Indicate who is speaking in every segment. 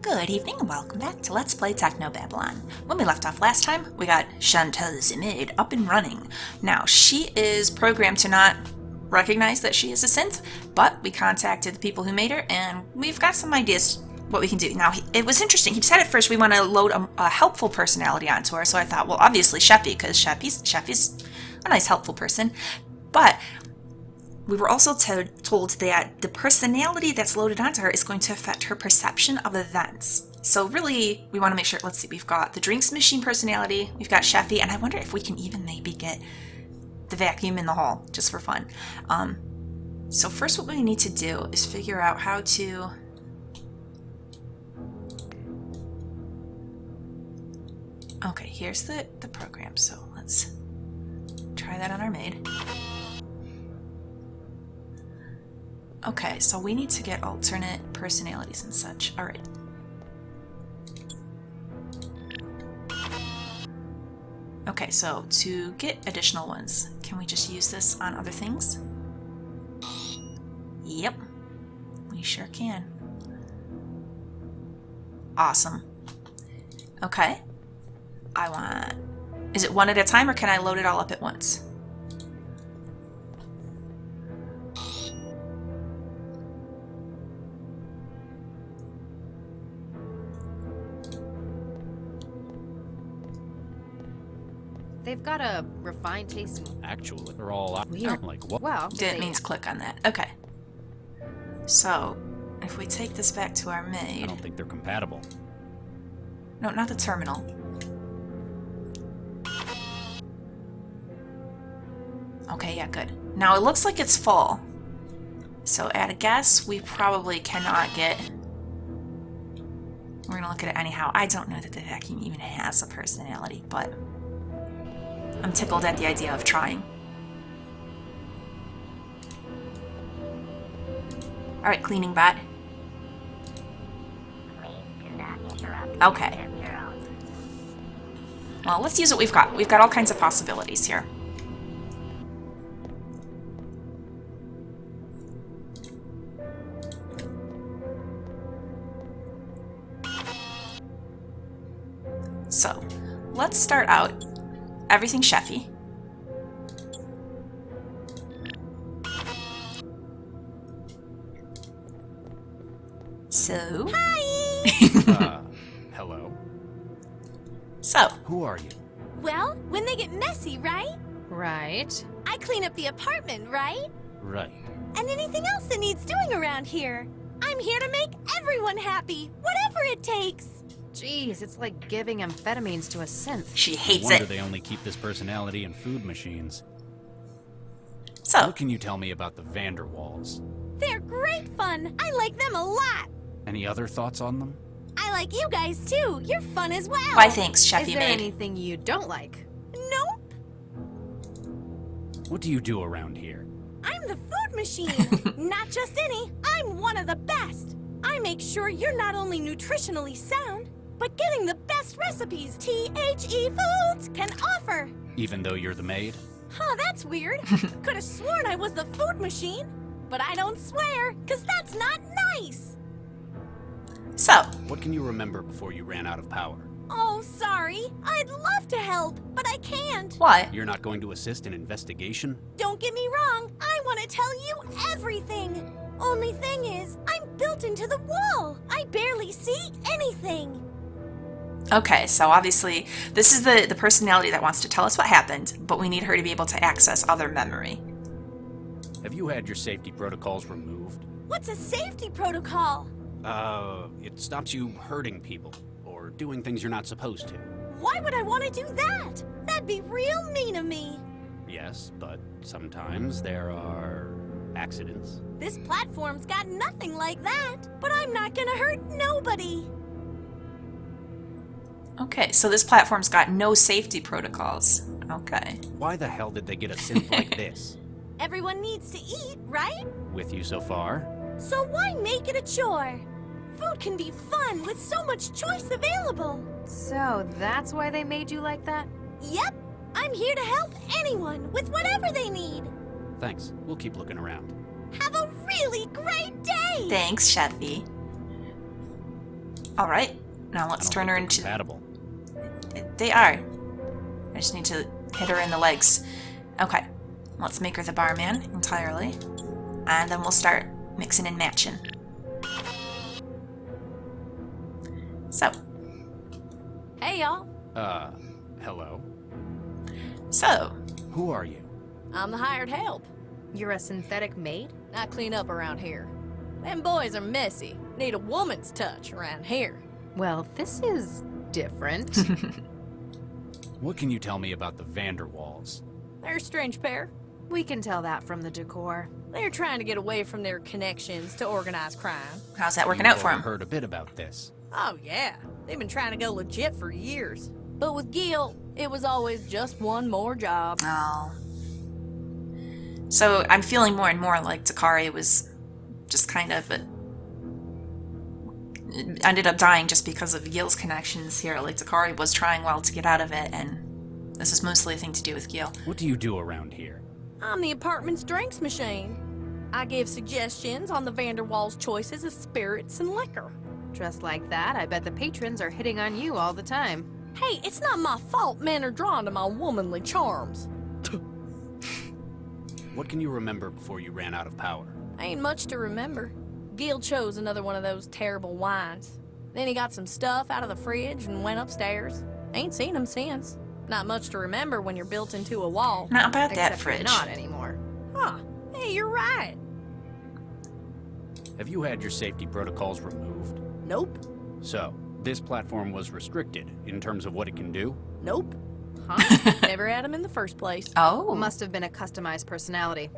Speaker 1: Good evening and welcome back to Let's Play Technobabylon. When we left off last time, we got Chantelle the Maid up and running. Now, she is programmed to not recognize that she is a synth, but we contacted the people who made her, and we've got some ideas what we can do. Now, it was interesting. He said at first we want to load a helpful personality onto her, so I thought, well, obviously Sheffy, because Sheffy's a nice, helpful person. But we were also told that the personality that's loaded onto her is going to affect her perception of events. So really, we want to make sure, let's see, we've got the drinks machine personality, we've got Sheffy, and I wonder if we can even maybe get the vacuum in the hall, just for fun. So first what we need to do is figure out how to... Okay, here's the program, so let's try that on our maid. Okay, so we need to get alternate personalities and such. Alright. Okay, so to get additional ones, can we just use this on other things? Yep. We sure can. Awesome. Okay. I want... Is it one at a time or can I load it all up at once?
Speaker 2: They've got a refined taste.
Speaker 3: Actually, they're all
Speaker 2: weird.
Speaker 3: Like what?
Speaker 2: Well,
Speaker 1: It means click on that. Okay. So, if we take this back to our
Speaker 3: I
Speaker 1: maid...
Speaker 3: don't think they're compatible.
Speaker 1: No, not the terminal. Okay, yeah, good. Now it looks like it's full. So at a guess, we probably cannot get... We're gonna look at it anyhow. I don't know that the vacuum even has a personality, but... I'm tickled at the idea of trying. Alright, cleaning bot. Okay. Well, let's use what we've got. We've got all kinds of possibilities here. So, let's start out everything Sheffy. So...
Speaker 4: Hi!
Speaker 3: Hello?
Speaker 1: So...
Speaker 3: Who are you?
Speaker 4: Well, when they get messy, right?
Speaker 2: Right.
Speaker 4: I clean up the apartment, right?
Speaker 3: Right.
Speaker 4: And anything else that needs doing around here. I'm here to make everyone happy, whatever it takes.
Speaker 2: Jeez, it's like giving amphetamines to a synth.
Speaker 1: She
Speaker 3: No
Speaker 1: hates
Speaker 3: wonder
Speaker 1: it.
Speaker 3: they only keep this personality in food machines.
Speaker 1: So...
Speaker 3: What can you tell me about the Vanderwalls?
Speaker 4: They're great fun. I like them a lot.
Speaker 3: Any other thoughts on them?
Speaker 4: I like you guys too. You're fun as well.
Speaker 1: Why thanks,
Speaker 2: Is
Speaker 1: Sheffy
Speaker 2: there
Speaker 1: Maid.
Speaker 2: anything you don't like?
Speaker 4: Nope.
Speaker 3: What do you do around here?
Speaker 4: I'm the food machine. Not just any. I'm one of the best. I make sure you're not only nutritionally sound, but getting the best recipes THE Foods can offer.
Speaker 3: Even though you're the maid?
Speaker 4: Huh, that's weird. Could have sworn I was the food machine. But I don't swear, because that's not nice.
Speaker 1: So...
Speaker 3: What can you remember before you ran out of power?
Speaker 4: Oh, sorry. I'd love to help, but I can't.
Speaker 1: What?
Speaker 3: You're not going to assist in investigation?
Speaker 4: Don't get me wrong. I want to tell you everything. Only thing is, I'm built into the wall. I barely see anything.
Speaker 1: Okay, so obviously, this is the personality that wants to tell us what happened, but we need her to be able to access other memory.
Speaker 3: Have you had your safety protocols removed?
Speaker 4: What's a safety protocol?
Speaker 3: It stops you hurting people, or doing things you're not supposed to.
Speaker 4: Why would I want to do that? That'd be real mean of me.
Speaker 3: Yes, but sometimes there are accidents.
Speaker 4: This platform's got nothing like that, but I'm not gonna hurt nobody.
Speaker 1: Okay, so this platform's got no safety protocols. Okay.
Speaker 3: Why the hell did they get a synth like this?
Speaker 4: Everyone needs to eat, right?
Speaker 3: With you so far?
Speaker 4: So why make it a chore? Food can be fun with so much choice available.
Speaker 2: So that's why they made you like that?
Speaker 4: Yep, I'm here to help anyone with whatever they need.
Speaker 3: Thanks. We'll keep looking around.
Speaker 4: Have a really great day!
Speaker 1: Thanks, Sheffy. Alright, now
Speaker 3: I
Speaker 1: let's
Speaker 3: don't
Speaker 1: turn
Speaker 3: think
Speaker 1: her
Speaker 3: they're
Speaker 1: into...
Speaker 3: compatible.
Speaker 1: They are. I just need to hit her in the legs. Okay, let's make her the barman entirely. And then we'll start mixing and matching. So.
Speaker 4: Hey, y'all.
Speaker 3: Hello?
Speaker 1: So.
Speaker 3: Who are you?
Speaker 4: I'm the hired help.
Speaker 2: You're a synthetic maid?
Speaker 4: I clean up around here. Them boys are messy. Need a woman's touch around here.
Speaker 2: Well, this is different.
Speaker 3: What can you tell me about the Vanderwalls?
Speaker 4: They're a strange pair.
Speaker 2: We can tell that from the decor.
Speaker 4: They're trying to get away from their connections to organized crime.
Speaker 1: How's that working
Speaker 3: You've
Speaker 1: out for him?
Speaker 3: heard a bit about this.
Speaker 4: Oh, yeah. They've been trying to go legit for years. But with Giel, it was always just one more job.
Speaker 1: Oh. So I'm feeling more and more like Dakari was just kind of ended up dying just because of Giel's connections here. Like Dakari was trying well to get out of it, and this is mostly a thing to do with Giel.
Speaker 3: What do you do around here?
Speaker 4: I'm the apartment's drinks machine. I give suggestions on the Vanderwalls' choices of spirits and liquor.
Speaker 2: Just like that, I bet the patrons are hitting on you all the time.
Speaker 4: Hey, it's not my fault men are drawn to my womanly charms.
Speaker 3: What can you remember before you ran out of power?
Speaker 4: Ain't much to remember. Giel chose another one of those terrible wines. Then he got some stuff out of the fridge and went upstairs. Ain't seen him since. Not much to remember when you're built into a wall.
Speaker 1: Not about that
Speaker 2: Except you're
Speaker 1: fridge.
Speaker 2: not anymore.
Speaker 4: Huh. Hey, you're right.
Speaker 3: Have you had your safety protocols removed?
Speaker 4: Nope.
Speaker 3: So, this platform was restricted in terms of what it can do?
Speaker 4: Nope.
Speaker 2: Huh?
Speaker 4: Never had him in the first place.
Speaker 1: Oh.
Speaker 2: Must have been a customized personality.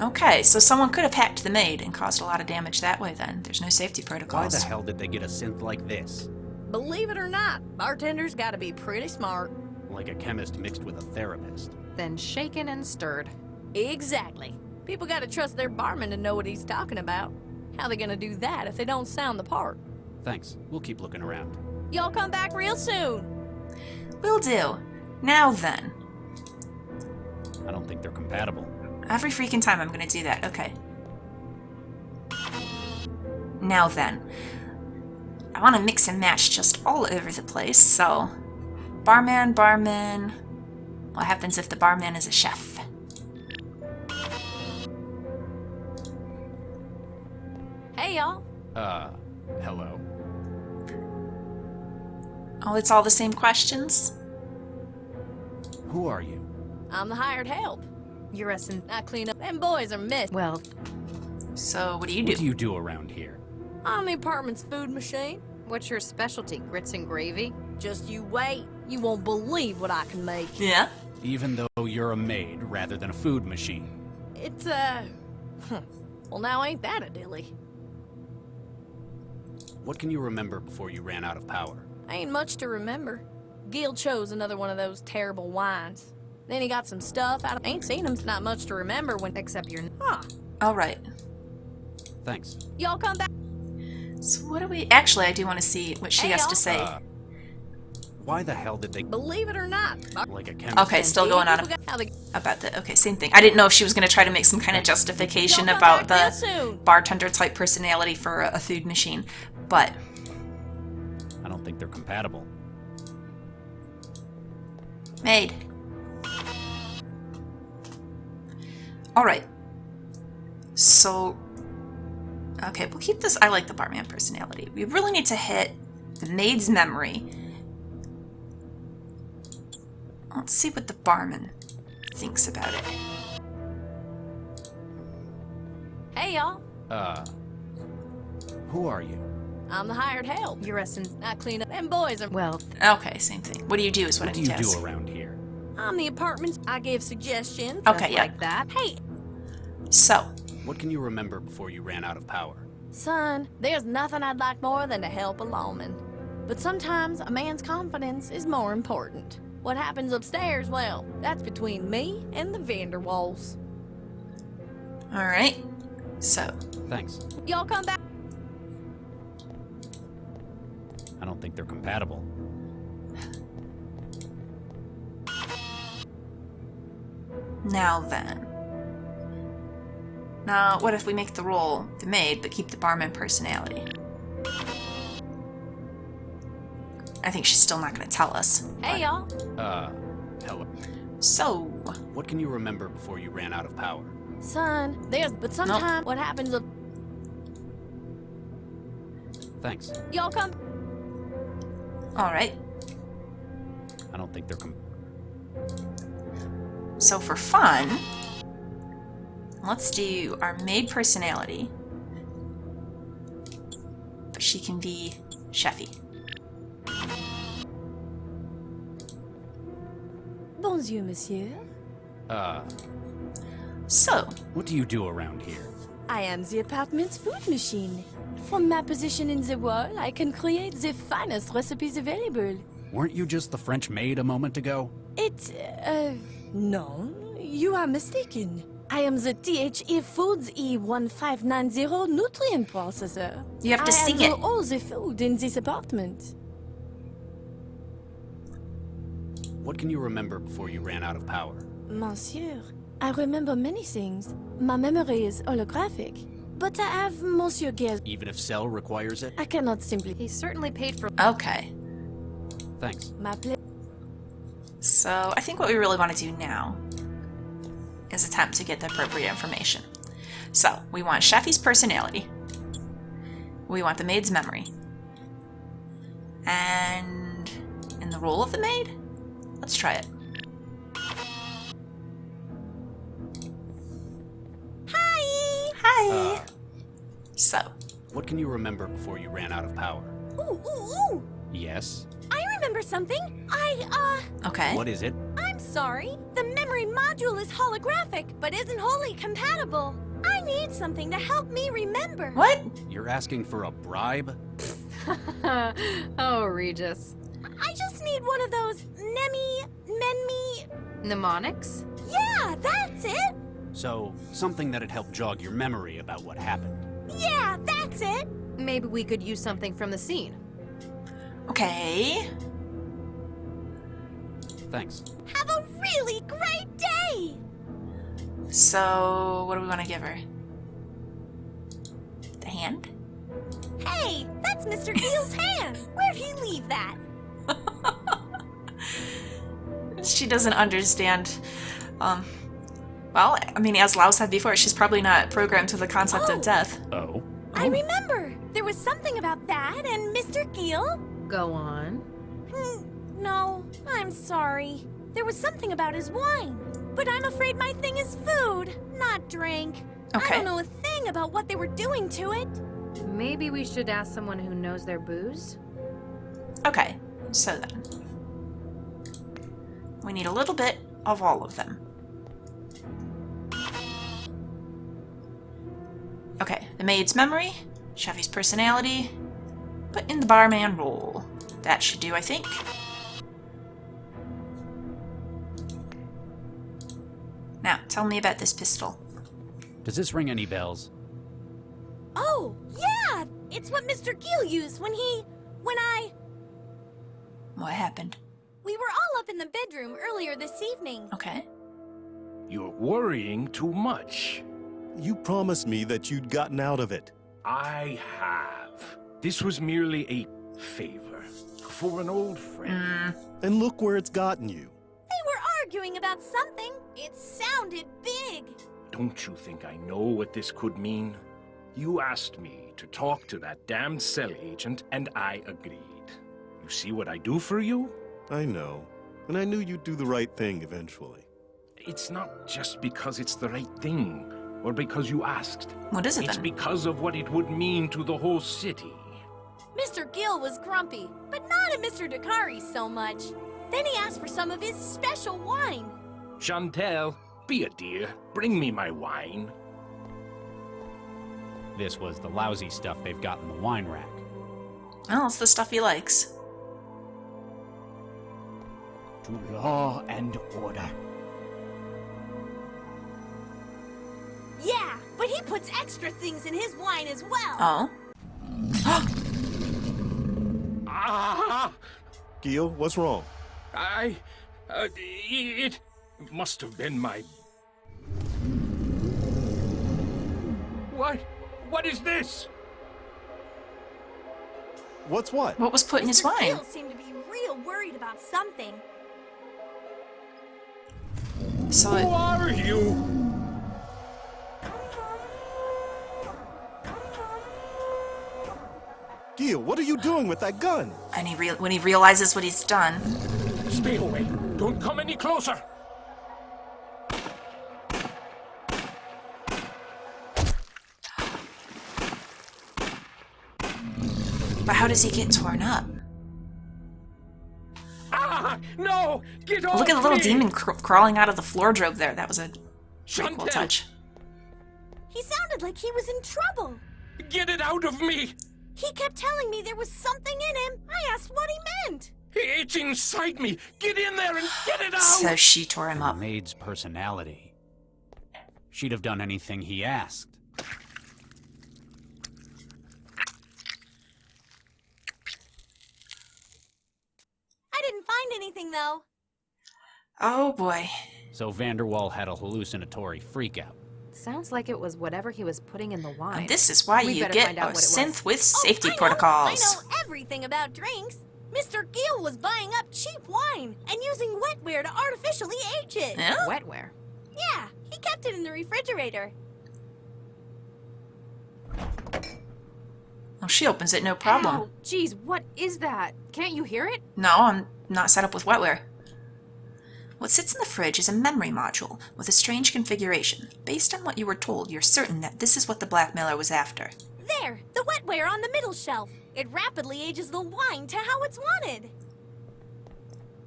Speaker 1: Okay, so someone could have hacked the Maid and caused a lot of damage that way then. There's no safety
Speaker 3: Why
Speaker 1: protocols.
Speaker 3: the hell did they get a synth like this?
Speaker 4: Believe it or not, bartenders gotta be pretty smart.
Speaker 3: Like a chemist mixed with a therapist.
Speaker 2: Then shaken and stirred.
Speaker 4: Exactly. People gotta trust their barman to know what he's talking about. How they gonna do that if they don't sound the part?
Speaker 3: Thanks. We'll keep looking around.
Speaker 4: Y'all come back real soon.
Speaker 1: Will do. Now then.
Speaker 3: I don't think they're compatible.
Speaker 1: Every freaking time I'm gonna do that. Okay. Now then. I want to mix and match just all over the place, so... Barman. What happens if the barman is a chef?
Speaker 4: Hey, y'all.
Speaker 3: Hello?
Speaker 1: Oh, it's all the same questions?
Speaker 3: Who are you?
Speaker 4: I'm the hired help.
Speaker 2: You're a synth...
Speaker 4: I clean up. Them boys are messy.
Speaker 2: Well,
Speaker 1: So, what do you
Speaker 3: What do
Speaker 1: do?
Speaker 3: you do around here?
Speaker 4: I'm the apartment's food machine.
Speaker 2: what's your specialty? Grits and gravy?
Speaker 4: Just you wait. You won't believe what I can make.
Speaker 1: Yeah?
Speaker 3: Even though you're a maid rather than a food machine.
Speaker 4: It's, well, now ain't that a dilly?
Speaker 3: What can you remember before you ran out of power?
Speaker 4: Ain't much to remember. Giel chose another one of those terrible wines. Then he got some stuff out of... Ain't seen him. Not much to remember when...
Speaker 2: Except you're...
Speaker 4: Huh.
Speaker 1: Alright.
Speaker 3: Thanks.
Speaker 4: Y'all come back.
Speaker 1: So what do we... Actually, I do want to see what she
Speaker 4: Hey,
Speaker 1: has to
Speaker 4: y'all.
Speaker 1: say.
Speaker 3: Why the hell did they...
Speaker 4: Believe it or not.
Speaker 3: Like a chemist?
Speaker 1: Okay, still going on
Speaker 4: People got- how they-
Speaker 1: about the... Okay, same thing. I didn't know if she was going to try to make some kind of justification
Speaker 4: Y'all come
Speaker 1: about
Speaker 4: back
Speaker 1: the
Speaker 4: real soon.
Speaker 1: bartender-type personality for a food machine. But...
Speaker 3: I don't think they're compatible.
Speaker 1: Maid. Alright. So... Okay, we'll keep this... I like the barman personality. We really need to hit the maid's memory. Let's see what the barman thinks about it.
Speaker 4: Hey, y'all.
Speaker 3: Who are you?
Speaker 4: I'm the hired help.
Speaker 2: You're a synth...
Speaker 4: I clean up. Them boys are...
Speaker 2: Well,
Speaker 1: Okay, same thing. What do you do is what
Speaker 3: What
Speaker 1: I
Speaker 3: do
Speaker 1: need
Speaker 3: you
Speaker 1: to ask.
Speaker 3: do around here?
Speaker 4: I'm the apartment's... I give suggestions.
Speaker 1: Okay,
Speaker 2: just
Speaker 1: yeah.
Speaker 2: like that.
Speaker 4: Hey,
Speaker 1: So,
Speaker 3: What can you remember before you ran out of power?
Speaker 4: son, there's nothing I'd like more than to help a lawman. But sometimes a man's confidence is more important. What happens upstairs, well, that's between me and the Vanderwalls.
Speaker 1: alright. So,
Speaker 3: Thanks.
Speaker 4: Y'all come back.
Speaker 3: I don't think they're compatible.
Speaker 1: now then. Now, what if we make the role the maid, but keep the barman personality? I think she's still not going to tell us.
Speaker 4: Hey, y'all.
Speaker 3: Hello.
Speaker 1: So,
Speaker 3: What can you remember before you ran out of power?
Speaker 4: Son, but sometimes what happens if
Speaker 3: Thanks.
Speaker 4: y'all come?
Speaker 1: all right.
Speaker 3: I don't think they're
Speaker 1: So for fun, let's do our maid personality. But she can be chefy.
Speaker 4: Bonjour, monsieur.
Speaker 1: So,
Speaker 3: What do you do around here?
Speaker 4: I am the apartment's food machine. From my position in the Waal, I can create the finest recipes available.
Speaker 3: Weren't you just the French maid a moment ago?
Speaker 4: No, you are mistaken. I am the THE Foods E1590 nutrient processor.
Speaker 1: You have to sing
Speaker 4: handle
Speaker 1: it.
Speaker 4: all the food in this apartment.
Speaker 3: What can you remember before you ran out of power?
Speaker 4: Monsieur, I remember many things. My memory is holographic. But I have Monsieur Giel.
Speaker 3: Even if Cell requires it?
Speaker 4: I cannot simply...
Speaker 2: He certainly paid for.
Speaker 1: Okay.
Speaker 3: Thanks.
Speaker 4: My
Speaker 1: So, I think what we really want to do now is attempt to get the appropriate information. So, we want Chefy's personality. We want the maid's memory. And in the role of the maid, let's try it.
Speaker 4: Hi!
Speaker 1: Hi! So,
Speaker 3: What can you remember before you ran out of power?
Speaker 4: Ooh, ooh, ooh!
Speaker 3: Yes?
Speaker 4: I remember something.
Speaker 1: okay.
Speaker 3: What is it?
Speaker 4: I'm sorry. The memory module is holographic, but isn't wholly compatible. I need something to help me remember.
Speaker 1: What?
Speaker 3: You're asking for a bribe?
Speaker 2: Oh, Regis.
Speaker 4: I just need one of those menme...
Speaker 2: Mnemonics?
Speaker 4: Yeah, that's it!
Speaker 3: So, something that'd help jog your memory about what happened.
Speaker 4: Yeah, that's it!
Speaker 2: Maybe we could use something from the scene.
Speaker 1: Okay.
Speaker 3: Thanks.
Speaker 4: Have a really great day!
Speaker 1: So, what do we want to give her? The hand?
Speaker 4: Hey, that's Mr. Giel's hand! Where'd he leave that?
Speaker 1: She doesn't understand. Well, I mean, as Lau said before, she's probably not programmed to the concept of death.
Speaker 3: Oh?
Speaker 4: I remember! There was something about that and Mr. Giel?
Speaker 2: Go on.
Speaker 4: No, I'm sorry. There was something about his wine. But I'm afraid my thing is food, not drink.
Speaker 1: Okay.
Speaker 4: I don't know a thing about what they were doing to it.
Speaker 2: Maybe we should ask someone who knows their booze?
Speaker 1: Okay, so then. We need a little bit of all of them. Okay, the maid's memory, Chefy's personality, but in the barman role. That should do, I think. Now, tell me about this pistol.
Speaker 3: Does this ring any bells?
Speaker 4: Oh, yeah! It's what Mr. Giel used when
Speaker 1: What happened?
Speaker 4: we were all up in the bedroom earlier this evening.
Speaker 1: Okay.
Speaker 5: You're worrying too much.
Speaker 6: You promised me that you'd gotten out of it.
Speaker 5: I have. This was merely a favor for an old friend.
Speaker 6: And look where it's gotten you.
Speaker 4: They were arguing about something. It sounded big.
Speaker 5: Don't you think I know what this could mean? You asked me to talk to that damned cell agent, and I agreed. You see what I do for you?
Speaker 6: I know. And I knew you'd do the right thing eventually.
Speaker 5: It's not just because it's the right thing, or because you asked.
Speaker 1: What is it
Speaker 5: It's
Speaker 1: then?
Speaker 5: because of what it would mean to the whole city.
Speaker 4: Mr. Giel was grumpy, but not at Mr. Dakari so much. Then he asked for some of his special wine.
Speaker 5: Chantelle, be a dear. Bring me my wine.
Speaker 3: This was the lousy stuff they've got in the wine rack.
Speaker 1: Well, it's the stuff he likes.
Speaker 7: To law and order.
Speaker 4: Yeah, but he puts extra things in his wine as well.
Speaker 1: Oh.
Speaker 5: Ah!
Speaker 6: Giel, what's wrong?
Speaker 5: It must have been my... What is this?
Speaker 6: What's what?
Speaker 1: What was put in his
Speaker 4: Mr.
Speaker 1: wine?
Speaker 4: Giel seemed to be real worried about something.
Speaker 1: So
Speaker 5: Who are you?
Speaker 6: Giel, what are you doing with that gun?
Speaker 1: and when he realizes what he's done,
Speaker 5: Stay away. Don't come any closer.
Speaker 1: but how does he get torn up?
Speaker 5: Ah, no! Get off
Speaker 1: Look at the little
Speaker 5: me!
Speaker 1: demon crawling out of the floor there. That was a pretty cool
Speaker 5: Chantelle,
Speaker 1: touch.
Speaker 4: He sounded like he was in trouble.
Speaker 5: get it out of me!
Speaker 4: He kept telling me there was something in him. I asked what he meant.
Speaker 5: It's inside me. Get in there and get it out!
Speaker 1: So she tore him up.
Speaker 3: Maid's personality. She'd have done anything he asked.
Speaker 4: I didn't find anything, though.
Speaker 1: Oh boy.
Speaker 3: So Waal had a hallucinatory freakout.
Speaker 2: Sounds like it was whatever he was putting in the wine.
Speaker 1: And this is why
Speaker 2: We
Speaker 1: you
Speaker 2: better
Speaker 1: get
Speaker 2: find
Speaker 1: a
Speaker 2: out what it was.
Speaker 1: synth with
Speaker 4: Oh,
Speaker 1: safety
Speaker 4: I
Speaker 1: protocols.
Speaker 4: know everything about drinks. Mr. Giel was buying up cheap wine and using wetware to artificially age it.
Speaker 1: Yeah?
Speaker 2: Wetware.
Speaker 4: Yeah, he kept it in the refrigerator.
Speaker 1: Well, she opens it, no problem.
Speaker 2: Ow, geez, what is that? Can't you hear it?
Speaker 1: No, I'm not set up with wetware. What sits in the fridge is a memory module with a strange configuration. Based on what you were told, you're certain that this is what the blackmailer was after.
Speaker 4: There, the wetware on the middle shelf. It rapidly ages the wine to how it's wanted.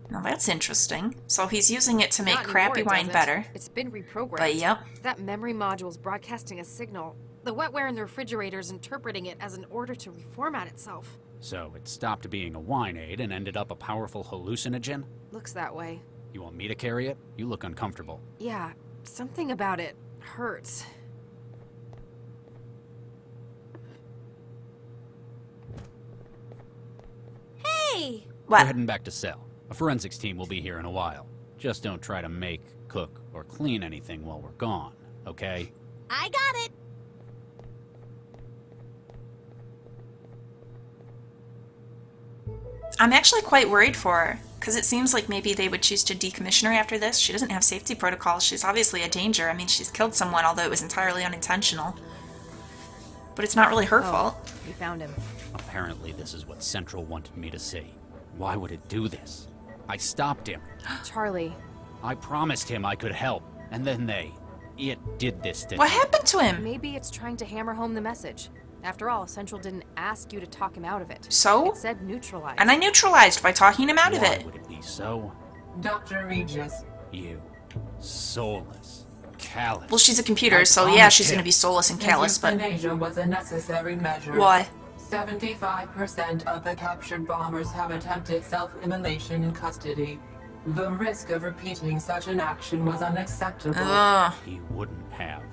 Speaker 1: Now that's interesting. So he's using it to make
Speaker 2: Not
Speaker 1: crappy
Speaker 2: anymore, it
Speaker 1: wine
Speaker 2: doesn't.
Speaker 1: better.
Speaker 2: It's been reprogrammed.
Speaker 1: But yep.
Speaker 2: That memory module's broadcasting a signal. The wetware in the refrigerator's interpreting it as an order to reformat itself.
Speaker 3: So it stopped being a wine aid and ended up a powerful hallucinogen?
Speaker 2: Looks that way.
Speaker 3: You want me to carry it? You look uncomfortable.
Speaker 2: Yeah, something about it hurts.
Speaker 4: Hey!
Speaker 3: We're
Speaker 1: What?
Speaker 3: heading back to cell. A forensics team will be here in a while. Just don't try to make, cook, or clean anything while we're gone, okay?
Speaker 4: I got it.
Speaker 1: I'm actually quite worried for her, because it seems like maybe they would choose to decommission her after this. She doesn't have safety protocols. She's obviously a danger. I mean, she's killed someone, although it was entirely unintentional. But it's not really her fault.
Speaker 2: We found him.
Speaker 3: Apparently this is what Central wanted me to see. Why would it do this? I stopped him.
Speaker 2: Charlie.
Speaker 3: I promised him I could help, and then it did this to
Speaker 1: What
Speaker 3: him.
Speaker 1: happened to him?
Speaker 2: Maybe it's trying to hammer home the message. After all, Central didn't ask you to talk him out of it.
Speaker 1: So?
Speaker 2: It said neutralize.
Speaker 1: And I neutralized by talking him out of
Speaker 3: Why
Speaker 1: it.
Speaker 3: would it be so?
Speaker 8: Dr. Regis,
Speaker 3: You, soulless, callous.
Speaker 1: Well, she's a computer,
Speaker 3: I
Speaker 1: so yeah,
Speaker 3: promised
Speaker 1: she's
Speaker 3: him.
Speaker 1: gonna be soulless and callous, but...
Speaker 8: euthanasia was a necessary measure.
Speaker 1: Why?
Speaker 8: 75% of the captured bombers have attempted self-immolation in custody. The risk of repeating such an action was unacceptable.
Speaker 1: Ugh.
Speaker 3: He wouldn't have.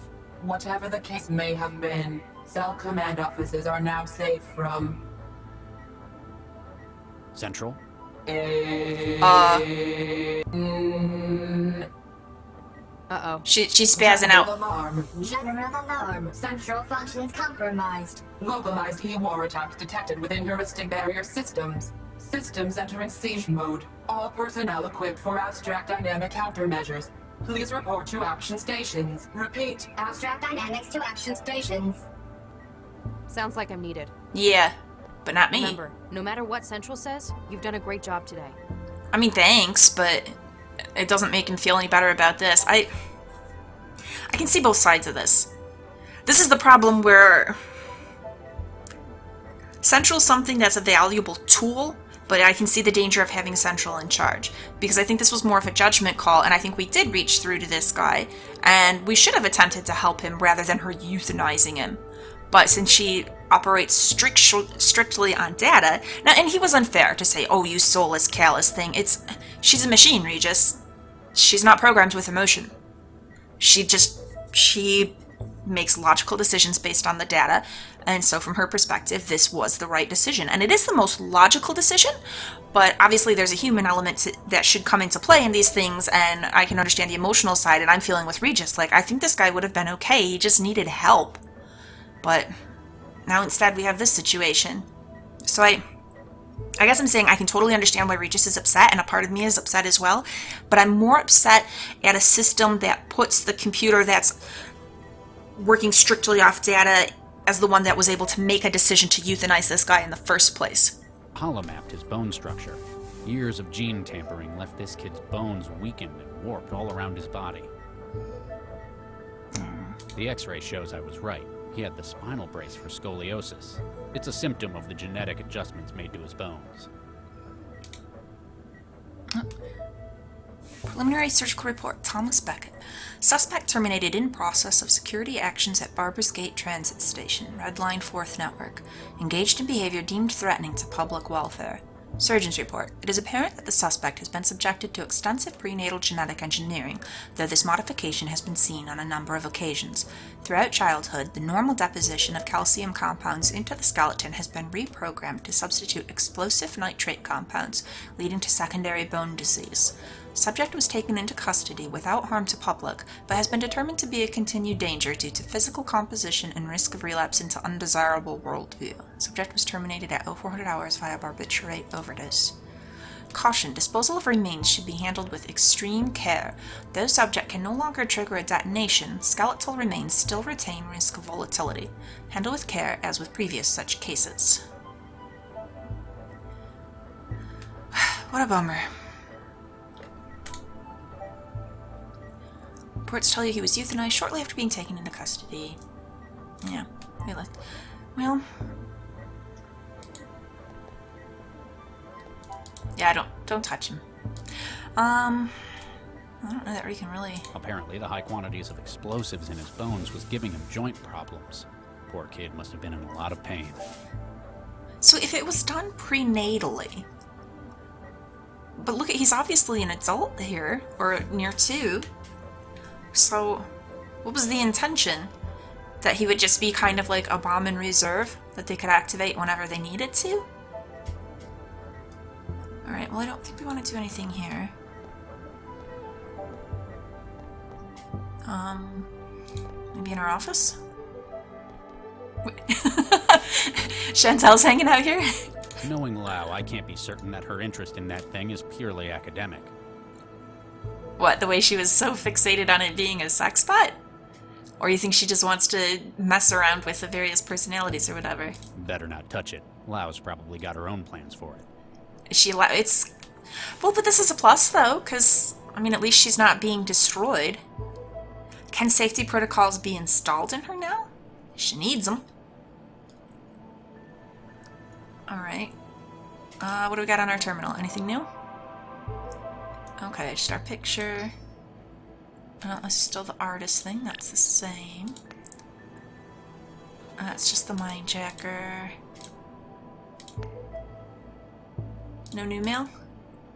Speaker 8: Whatever the case may have been, cell command offices are now safe from...
Speaker 3: Central?
Speaker 2: Uh-oh.
Speaker 1: She's spazzing out.
Speaker 8: Alarm.
Speaker 9: General alarm. Central functions compromised.
Speaker 8: Localized E-war attacks detected within heuristic barrier systems. Systems entering siege mode. All personnel equipped for abstract dynamic countermeasures. Please report to action stations. Repeat.
Speaker 9: Abstract dynamics to action stations.
Speaker 2: Sounds like I'm needed.
Speaker 1: Yeah, but not me.
Speaker 2: Remember, no matter what Central says, you've done a great job today.
Speaker 1: I mean, thanks, but it doesn't make him feel any better about this. I can see both sides of this. This is the problem where Central's something that's a valuable tool, but I can see the danger of having Central in charge. Because I think this was more of a judgment call, and I think we did reach through to this guy, and we should have attempted to help him rather than her euthanizing him. But since she operates strictly on data, now, and he was unfair to say, oh, you soulless, callous thing. She's a machine, Regis. She's not programmed with emotion. She makes logical decisions based on the data, and so from her perspective, this was the right decision. And it is the most logical decision, but obviously there's a human element that should come into play in these things, and I can understand the emotional side, and I'm feeling with Regis, like, I think this guy would have been okay, he just needed help. But now instead we have this situation. So I guess I'm saying I can totally understand why Regis is upset, and a part of me is upset as well, but I'm more upset at a system that puts the computer that's working strictly off data as the one that was able to make a decision to euthanize this guy in the first place.
Speaker 3: Holomapped his bone structure. Years of gene tampering left this kid's bones weakened and warped all around his body. The X-ray shows I was right. He had the spinal brace for scoliosis. It's a symptom of the genetic adjustments made to his bones.
Speaker 1: Preliminary surgical report, Thomas Beckett. Suspect terminated in process of security actions at Barbers Gate Transit Station, Red Line 4th Network. Engaged in behavior deemed threatening to public welfare. Surgeon's report. It is apparent that the suspect has been subjected to extensive prenatal genetic engineering, though this modification has been seen on a number of occasions. Throughout childhood, the normal deposition of calcium compounds into the skeleton has been reprogrammed to substitute explosive nitrate compounds, leading to secondary bone disease. Subject was taken into custody without harm to public, but has been determined to be a continued danger due to physical composition and risk of relapse into undesirable worldview. Subject was terminated at 0400 hours via barbiturate overdose. Caution: disposal of remains should be handled with extreme care. Though subject can no longer trigger a detonation, skeletal remains still retain risk of volatility. Handle with care as with previous such cases. What a bummer. Reports tell you he was euthanized shortly after being taken into custody. Yeah, well... Yeah, don't touch him. I don't know that we can really...
Speaker 3: Apparently, the high quantities of explosives in his bones was giving him joint problems. Poor kid must have been in a lot of pain.
Speaker 1: So if it was done prenatally... But look, he's obviously an adult here, or near to. So, what was the intention? That he would just be kind of like a bomb in reserve that they could activate whenever they needed to? Alright, well I don't think we want to do anything here. Maybe in our office? Chantelle's hanging out here?
Speaker 3: Knowing Lau, I can't be certain that her interest in that thing is purely academic.
Speaker 1: What, the way she was so fixated on it being a sex bot? Or you think she just wants to mess around with the various personalities or whatever?
Speaker 3: Better not touch it. Lau's probably got her own plans for it.
Speaker 1: It's... Well, but this is a plus, though, because, I mean, at least she's not being destroyed. Can safety protocols be installed in her now? She needs them. Alright. What do we got on our terminal? Anything new? Okay, just our picture. This is still the artist thing. That's the same. That's just the mindjacker. No new mail?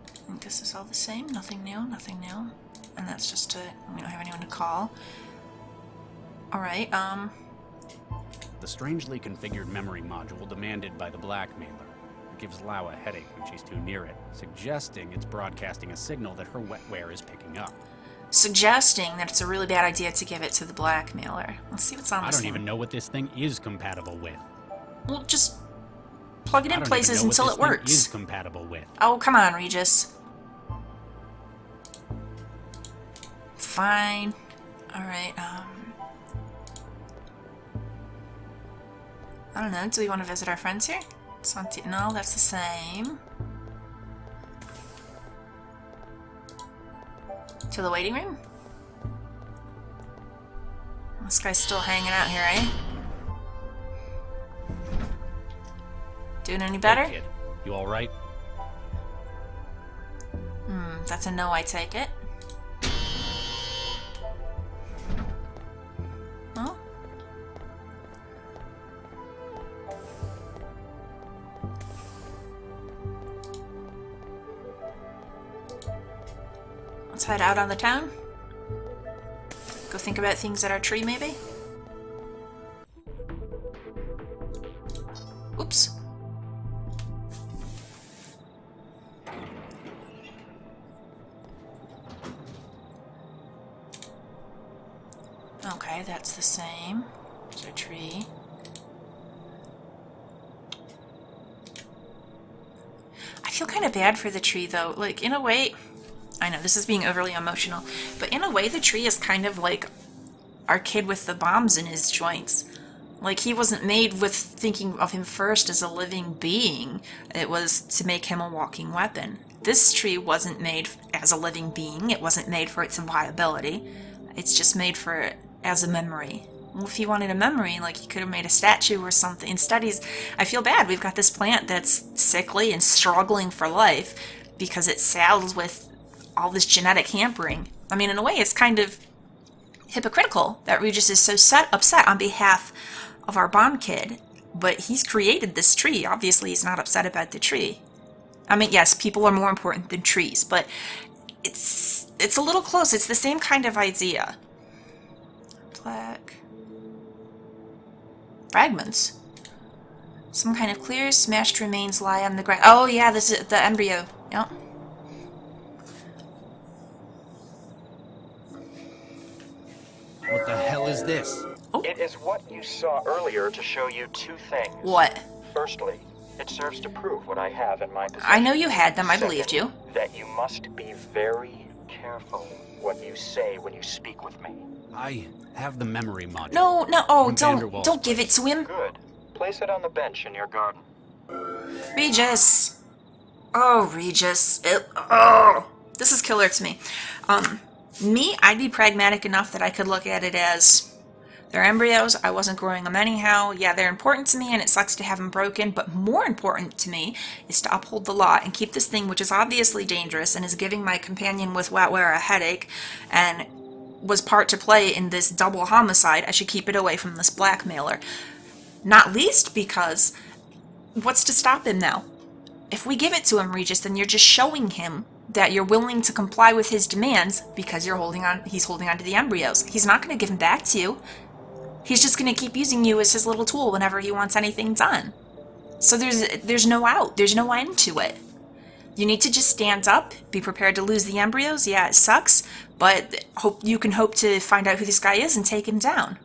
Speaker 1: I think this is all the same. Nothing new, nothing new. And that's just to... we don't have anyone to call. Alright,
Speaker 3: The strangely configured memory module demanded by the blackmailer. It gives Lau a headache when she's too near it, suggesting it's broadcasting a signal that her wetware is picking up.
Speaker 1: Suggesting that it's a really bad idea to give it to the blackmailer. Let's see what's on this
Speaker 3: I don't
Speaker 1: thing.
Speaker 3: even know what this thing is compatible with.
Speaker 1: Well, just plug it in places until it works.
Speaker 3: Is compatible with.
Speaker 1: Oh, come on, Regis. Fine. Alright, I don't know, do we want to visit our friends here? No, that's the same. To the waiting room? This guy's still hanging out here, eh? Doing any better?
Speaker 3: Hey, kid. You alright?
Speaker 1: That's a no, I take it. Well? Let's head out on the town. Go think about things at our tree, maybe? Oops. Okay, that's the same. There's our tree. feel kind of bad for the tree, though. Like, in a way, I know this is being overly emotional, but in a way, the tree is kind of like our kid with the bombs in his joints. Like, he wasn't made with thinking of him first as a living being. It was to make him a walking weapon. This tree wasn't made as a living being. It wasn't made for its viability. It's just made for it as a memory. Well, if he wanted a memory, like, he could have made a statue or something. Instead, I feel bad. We've got this plant that's sickly and struggling for life because it's saddled with all this genetic hampering. I mean, in a way, it's kind of hypocritical that Regis is so upset on behalf of our bomb kid, but he's created this tree. Obviously, he's not upset about the tree. I mean, yes, people are more important than trees, but it's a little close. It's the same kind of idea. Black fragments. Some kind of clear, smashed remains lie on the ground. Oh yeah, this is the embryo. Yep.
Speaker 3: What the hell is this?
Speaker 1: Oh.
Speaker 10: It is what you saw earlier to show you two things.
Speaker 1: What?
Speaker 10: Firstly, it serves to prove what I have in my possession.
Speaker 1: I know you had them, I
Speaker 10: Second,
Speaker 1: believed you.
Speaker 10: That you must be very careful what you say when you speak with me.
Speaker 3: I have the memory module.
Speaker 1: No, oh,
Speaker 3: From Vanderwall's
Speaker 1: don't give it to him.
Speaker 10: Good. Place it on the bench in your garden.
Speaker 1: Regis. Oh, Regis. This is killer to me. Me, I'd be pragmatic enough that I could look at it as they're embryos. I wasn't growing them anyhow. Yeah, they're important to me, and it sucks to have them broken, but more important to me is to uphold the law and keep this thing, which is obviously dangerous and is giving my companion with wetware a headache and was part to play in this double homicide. I should keep it away from this blackmailer. Not least because what's to stop him now? If we give it to him, Regis, then you're just showing him that you're willing to comply with his demands because he's holding on to the embryos. He's not going to give them back to you. He's just going to keep using you as his little tool whenever he wants anything done. So there's no out. There's no end to it. You need to just stand up, be prepared to lose the embryos. Yeah, it sucks, but you can hope to find out who this guy is and take him down.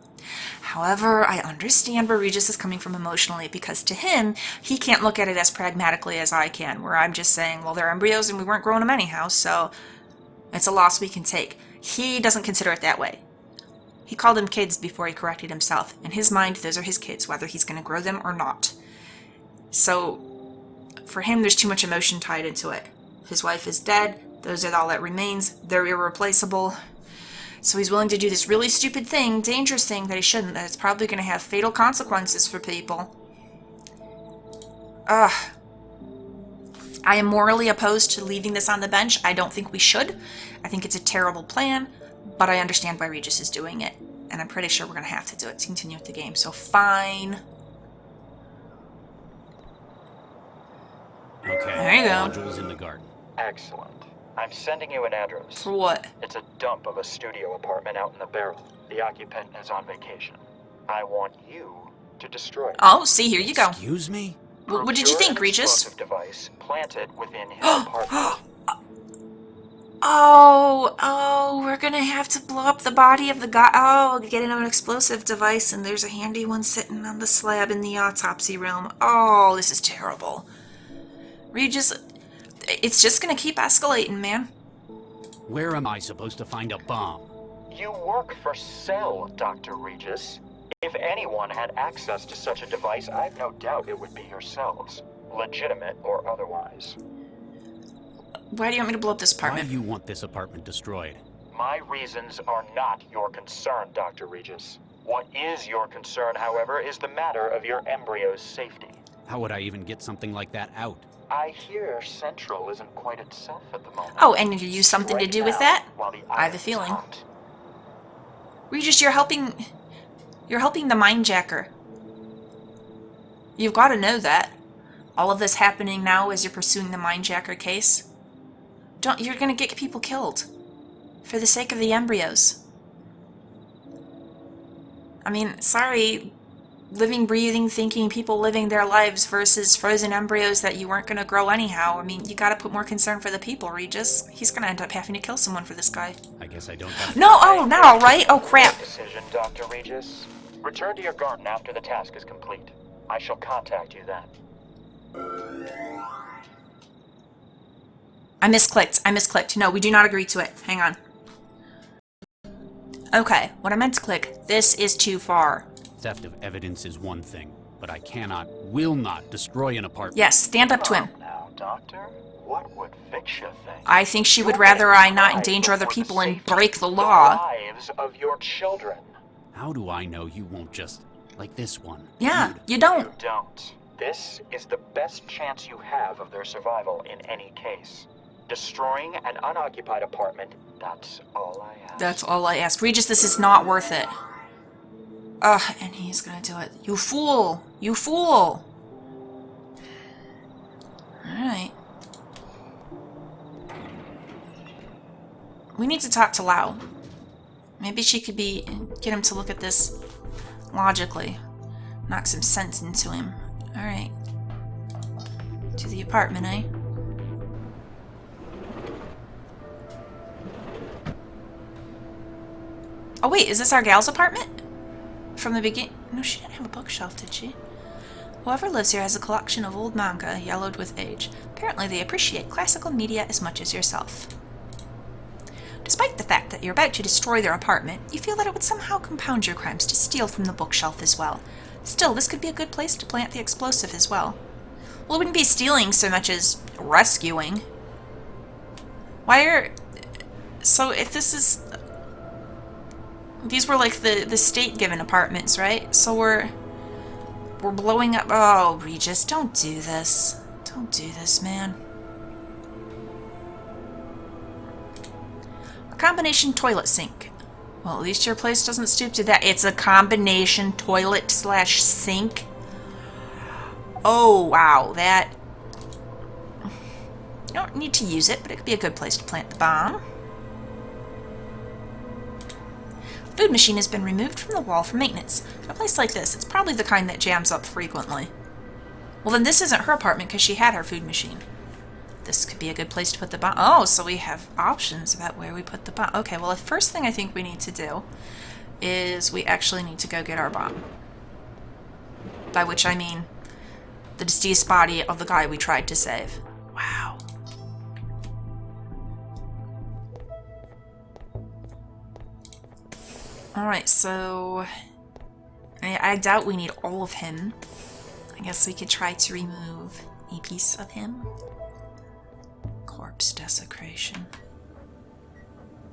Speaker 1: However, I understand where Regis is coming from emotionally, because to him, he can't look at it as pragmatically as I can, where I'm just saying, well, they're embryos and we weren't growing them anyhow, so it's a loss we can take. He doesn't consider it that way. He called them kids before he corrected himself. In his mind, those are his kids, whether he's going to grow them or not. So, for him, there's too much emotion tied into it. His wife is dead. Those are all that remains. They're irreplaceable. So he's willing to do this really stupid thing, dangerous thing that he shouldn't, that it's probably going to have fatal consequences for people. I am morally opposed to leaving this on the bench. I don't think we should. I think it's a terrible plan, but I understand why Regis is doing it. And I'm pretty sure we're going to have to do it to continue with the game, so fine.
Speaker 3: Okay,
Speaker 1: there you go.
Speaker 3: Module's in the garden.
Speaker 10: Excellent. I'm sending you an address.
Speaker 1: For what?
Speaker 10: It's a dump of a studio apartment out in the barrel. The occupant is on vacation. I want you to destroy it.
Speaker 1: Oh, see, here you go.
Speaker 3: Excuse me?
Speaker 1: What did you think, Regis?
Speaker 10: Device planted within his apartment.
Speaker 1: Oh, we're gonna have to blow up the body of the guy. Oh, get an explosive device, and there's a handy one sitting on the slab in the autopsy room. Oh, this is terrible. Regis, it's just gonna keep escalating, man.
Speaker 3: Where am I supposed to find a bomb?
Speaker 10: You work for Cell, Dr. Regis. If anyone had access to such a device, I've no doubt it would be yourselves. Legitimate or otherwise.
Speaker 1: Why do you want me to blow up this apartment?
Speaker 3: Why do you want this apartment destroyed?
Speaker 10: My reasons are not your concern, Dr. Regis. What is your concern, however, is the matter of your embryo's safety.
Speaker 3: How would I even get something like that out?
Speaker 10: I hear Central isn't quite itself at the moment.
Speaker 1: Oh, and you use something to do with that?
Speaker 10: While the
Speaker 1: I have a feeling.
Speaker 10: hot.
Speaker 1: Regis, you're helping the mindjacker. You've got to know that. All of this happening now as you're pursuing the mindjacker case. You're gonna get people killed. For the sake of the embryos. I mean, sorry, living, breathing, thinking people living their lives versus frozen embryos that you weren't gonna grow anyhow. I mean, you gotta put more concern for the people, Regis. He's gonna end up having to kill someone for this guy.
Speaker 3: I guess I don't have...
Speaker 1: No, oh, not alright. Oh, crap.
Speaker 10: Decision, Dr. Regis. Return to your garden after the task is complete. I shall contact you then.
Speaker 1: I misclicked. No, we do not agree to it. Hang on. Okay, what I meant to click. This is too far.
Speaker 3: Theft of evidence is one thing, but I will not destroy an apartment.
Speaker 1: Yes, stand up to him.
Speaker 10: Now, Doctor, what would Fiction think?
Speaker 1: I think she would rather I not endanger other people and break the law.
Speaker 10: Lives of your children.
Speaker 3: How do I know you won't just, like this one?
Speaker 1: Yeah, you don't.
Speaker 10: You don't. This is the best chance you have of their survival in any case. Destroying an unoccupied apartment, that's all I ask.
Speaker 1: That's all I ask. Regis, this is not worth it. Ugh, and he's gonna do it. You fool! You fool! Alright. We need to talk to Lau. Maybe she could get him to look at this logically. Knock some sense into him. Alright. To the apartment, eh? Oh wait, is this our gal's apartment? From the beginning? No, she didn't have a bookshelf, did she? Whoever lives here has a collection of old manga, yellowed with age. Apparently they appreciate classical media as much as yourself. Despite the fact that you're about to destroy their apartment, you feel that it would somehow compound your crimes to steal from the bookshelf as well. Still, this could be a good place to plant the explosive as well. Well, it wouldn't be stealing so much as rescuing. So if this is... These were like the state-given apartments, right? So we're blowing up... Oh, Regis, don't do this. Don't do this, man. A combination toilet sink. Well, at least your place doesn't stoop to that. It's a combination toilet/sink. Oh, wow. That... You don't need to use it, but it could be a good place to plant the bomb. Food machine has been removed from the wall for maintenance. In a place like this, it's probably the kind that jams up frequently. Well, then this isn't her apartment because she had her food machine. This could be a good place to put the bomb. Oh, so we have options about where we put the bomb. Okay, well, the first thing I think we need to do is we actually need to go get our bomb. By which I mean the deceased body of the guy we tried to save. Wow. Alright, so... I doubt we need all of him. I guess we could try to remove a piece of him. Corpse desecration.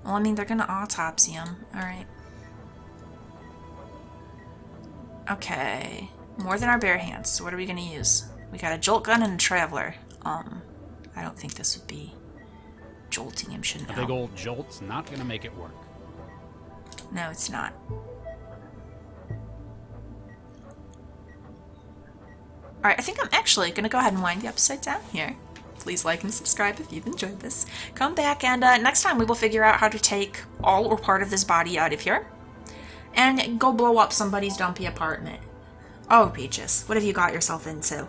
Speaker 1: Well, I mean, they're gonna autopsy him. Alright. Okay. More than our bare hands, so what are we gonna use? We got a jolt gun and a traveler. I don't think this would be... Jolting him shouldn't help.
Speaker 3: A big old jolt's not gonna make it work.
Speaker 1: No, it's not. Alright, I think I'm actually going to go ahead and wind the episode down here. Please like and subscribe if you've enjoyed this. Come back and next time we will figure out how to take all or part of this body out of here. And go blow up somebody's dumpy apartment. Oh, Regis, what have you got yourself into?